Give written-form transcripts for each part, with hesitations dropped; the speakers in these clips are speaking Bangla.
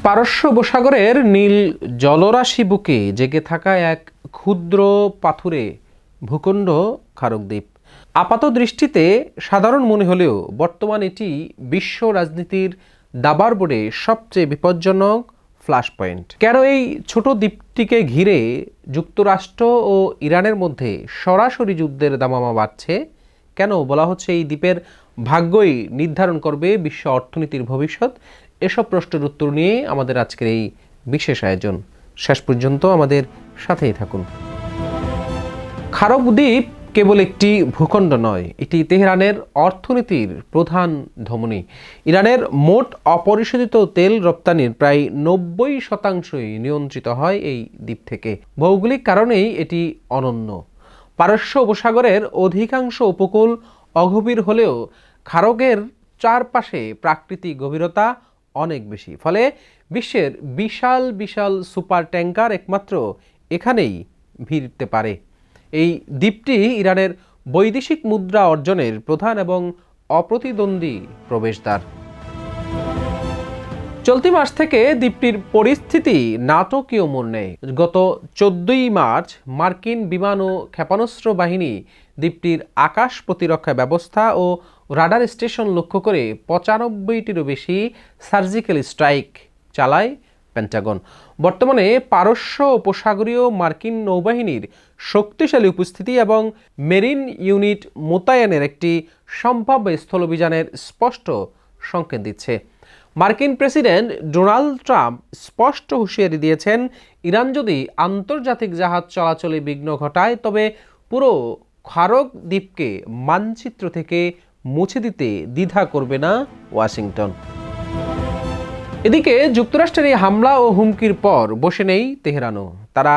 পারস্য উপসাগরের নীল জলরাশি বুকে জেগে থাকা এক ক্ষুদ্র পাথুরে ভূখণ্ড খারক দ্বীপ। আপাত দৃষ্টিতে সাধারণ মনে হলেও বর্তমান এটি বিশ্ব রাজনীতির দাবার বোর্ডে সবচেয়ে বিপজ্জনক ফ্ল্যাশ পয়েন্ট। কেন এই ছোট দ্বীপটিকে ঘিরে যুক্তরাষ্ট্র ও ইরানের মধ্যে সরাসরি যুদ্ধের দামামা বাড়ছে? কেন বলা হচ্ছে এই দ্বীপের ভাগ্যই নির্ধারণ করবে বিশ্ব অর্থনীতির ভবিষ্যৎ? এসব প্রশ্নের উত্তর নিয়ে আমাদের আজকের এই বিশেষ আয়োজন। শেষ পর্যন্ত আমাদের সাথেই থাকুন। খারক দ্বীপ কেবল একটি ভূখণ্ড নয়, এটি তেহরানের অর্থনীতির প্রধান ধমনী। ইরানের মোট অপরিশোধিত তেল রপ্তানির প্রায় 90% নিয়ন্ত্রিত হয় এই দ্বীপ থেকে। ভৌগোলিক কারণেই এটি অনন্য। পারস্য উপসাগরের অধিকাংশ উপকূল অগভীর হলেও খারকের চারপাশে প্রাকৃতিক গভীরতা অনেক বেশি, ফলে বিশ্বের বিশাল বিশাল সুপার ট্যাঙ্কার একমাত্র এখানেই ভিড়তে পারে। এই দ্বীপটি ইরানের বৈদেশিক মুদ্রা অর্জনের প্রধান এবং অপ্রতিদ্বন্দ্বী প্রবেশদ্বার। চলতি মাস থেকে দ্বীপটির পরিস্থিতি নাটকীয় মোড় নেয়। গত 14 মার্চ মার্কিন বিমান ও ক্ষেপণাস্ত্র বাহিনী দ্বীপটির আকাশ প্রতিরক্ষা ব্যবস্থা ও রাডার স্টেশন লক্ষ্য করে 95টিরও বেশি সার্জিক্যাল স্ট্রাইক চালায় পেন্টাগন। বর্তমানে পারস্য উপসাগরীয় মার্কিন নৌবাহিনীর শক্তিশালী উপস্থিতি এবং মেরিন ইউনিট মোতায়েনের একটি সম্ভাব্য স্থল অভিযানের স্পষ্ট সংকেত দিচ্ছে। মার্কিন প্রেসিডেন্ট ডোনাল্ড ট্রাম্প স্পষ্ট হুঁশিয়ারি দিয়েছেন, ইরান যদি আন্তর্জাতিক জাহাজ চলাচলে বিঘ্ন ঘটায় তবে পুরো খারক দ্বীপকে মানচিত্র থেকে মুছে দিতে দ্বিধা করবে না ওয়াশিংটন। এদিকে যুক্তরাষ্ট্রের এই হামলা ও হুমকির পর বসে নেই তেহরানও। তারা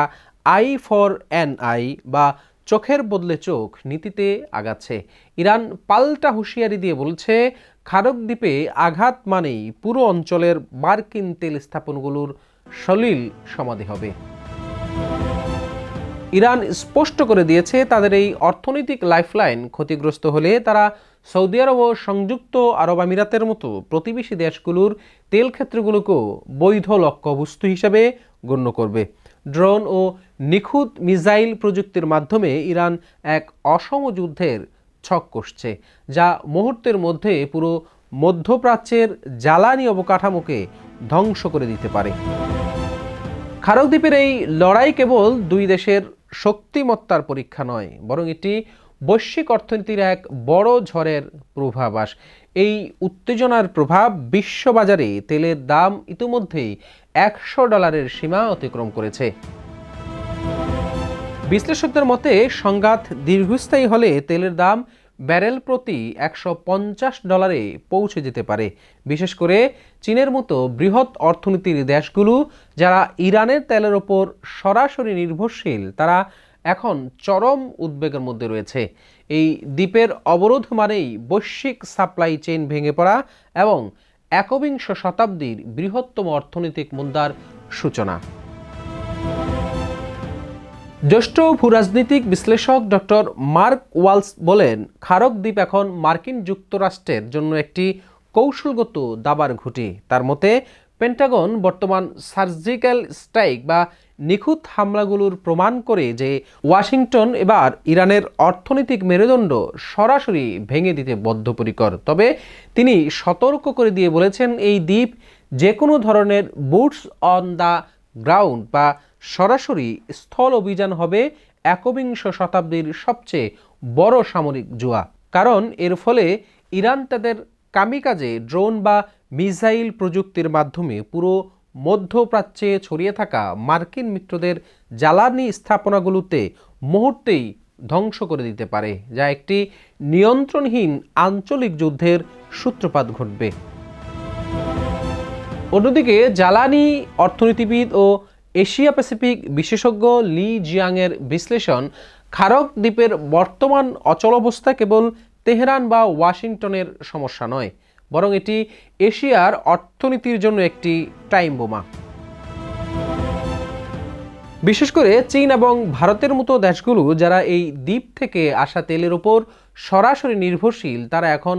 আই ফর অ্যান আই বা চোখের বদলে চোখ নীতিতে আগাচ্ছে। ইরান পাল্টা হুঁশিয়ারি দিয়ে বলছে, খারক দ্বীপে আঘাত মানেই পুরো অঞ্চলের মার্কিন তেল স্থাপনগুলোর সলিল সমাধি হবে। ইরান স্পষ্ট করে দিয়েছে, তাদের এই অর্থনৈতিক লাইফলাইন ক্ষতিগ্রস্ত হলে তারা সৌদি আরব ও সংযুক্ত আরব আমিরাতের মতো প্রতিবেশী দেশগুলোর তেল ক্ষেত্রগুলোকেও বৈধ লক্ষ্যবস্তু হিসেবে গণ্য করবে। ড্রোন ও নিখুঁত মিসাইল প্রযুক্তির মাধ্যমে ইরান এক অসম যুদ্ধের ছক কষছে, যা মুহূর্তের মধ্যে পুরো মধ্যপ্রাচ্যের জ্বালানি অবকাঠামোকে ধ্বংস করে দিতে পারে। খারক দ্বীপের এই লড়াই কেবল দুই দেশের শক্তিমত্তার পরীক্ষা নয়, বরং এটি বৈশ্বিক অর্থনীতির এক বড় ঝড়ের পূর্বাভাস। এই উত্তেজনার প্রভাব বিশ্ববাজারে তেলের দাম ইতিমধ্যেই $100 সীমা অতিক্রম করেছে। বিশ্লেষকদের মতে সংঘাত দীর্ঘস্থায়ী হলে তেলের দাম ব্যারেল প্রতি $150 পৌঁছে যেতে পারে। বিশেষ করে চীনের মতো বৃহৎ অর্থনীতির দেশগুলো, যারা ইরানের তেলের ওপর সরাসরি নির্ভরশীল, তারা এখন চরম উদ্বেগের মধ্যে রয়েছে। এই দ্বীপের অবরোধ মানেই বৈশ্বিক সাপ্লাই চেইন ভেঙে পড়া এবং একবিংশ শতাব্দীর বৃহত্তম অর্থনৈতিক মন্দার সূচনা। জ্যেষ্ঠ ভূরাজনৈতিক বিশ্লেষক ডক্টর মার্ক ওয়ালস বলেন, খারক দ্বীপ এখন মার্কিন যুক্তরাষ্ট্রের জন্য একটি কৌশলগত দাবার ঘুঁটি। তার মতে, পেন্টাগন বর্তমান সার্জিক্যাল স্ট্রাইক বা নিখুঁত হামলাগুলোর প্রমাণ করে যে ওয়াশিংটন এবার ইরানের অর্থনৈতিক মেরুদণ্ড সরাসরি ভেঙে দিতে বদ্ধপরিকর। তবে তিনি সতর্ক করে দিয়ে বলেছেন, এই দ্বীপ যে কোনো ধরনের বুটস অন দ্য গ্রাউন্ড বা সরাসরি স্থল অভিযান হবে একবিংশ শতাব্দীর সবচেয়ে বড় সামরিক জুয়া। কারণ এর ফলে ইরান তাদের কামিকাজে ড্রোন বা মিসাইল প্রযুক্তির মাধ্যমে পুরো মধ্যপ্রাচ্যে ছড়িয়ে থাকা মার্কিন মিত্রদের জ্বালানি স্থাপনাগুলোতে মুহূর্তেই ধ্বংস করে দিতে পারে, যা একটি নিয়ন্ত্রণহীন আঞ্চলিক যুদ্ধের সূত্রপাত ঘটবে। অন্যদিকে জ্বালানি অর্থনীতিবিদ ও এশিয়া প্যাসিফিক বিশেষজ্ঞ লি জিয়াংয়ের বিশ্লেষণ, খারক দ্বীপের বর্তমান অচলাবস্থা কেবল তেহরান বা ওয়াশিংটনের সমস্যা নয়, বরং এটি এশিয়ার অর্থনীতির জন্য একটি টাইম বোমা। বিশেষ করে চীন এবং ভারতের মতো দেশগুলো, যারা এই দ্বীপ থেকে আসা তেলের উপর সরাসরি নির্ভরশীল, তারা এখন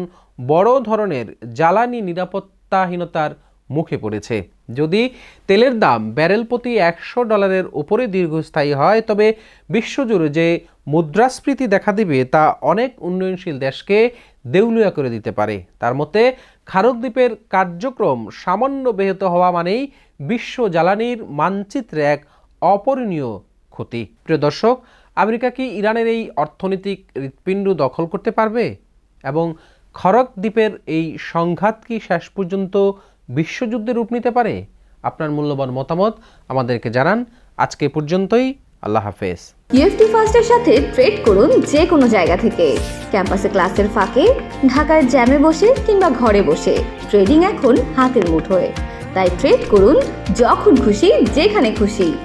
বড় ধরনের জ্বালানি নিরাপত্তাহীনতার মুখে পড়েছে। যদি তেলের দাম ব্যারেল প্রতি $100 উপরে দীর্ঘস্থায়ী হয়, তবে বিশ্বজুড়ে যে মুদ্রাস্ফীতি দেখা দিবে তা অনেক উন্নয়নশীল দেশকে দেউলিয়া করে দিতে পারে। তার মতে খারক দ্বীপের কার্যক্রম সামান্য ব্যাহত হওয়া মানেই বিশ্ব জ্বালানির মানচিত্রে এক অপূরণীয় ক্ষতি। প্রিয় দর্শক, আমেরিকা কি ইরানের এই অর্থনৈতিক হৃৎপিণ্ড দখল করতে পারবে? এবং খারক দ্বীপের এই সংঘাত কি শেষ পর্যন্ত বিশ্বযুদ্ধে রূপ নিতে পারে? আপনার মূল্যবান মতামত আমাদেরকে জানান। আজকে পর্যন্তই। আল্লাহ হাফেজ। ইউএফটি ফার্স্টের সাথে ট্রেড করুন যে কোনো জায়গা থেকে। ক্যাম্পাসে ক্লাসের ফাঁকে, ঢাকার জ্যামে বসে কিংবা ঘরে বসে ট্রেডিং এখন হাতের মুঠোয়। তাই ট্রেড করুন যখন খুশি, যেখানে খুশি।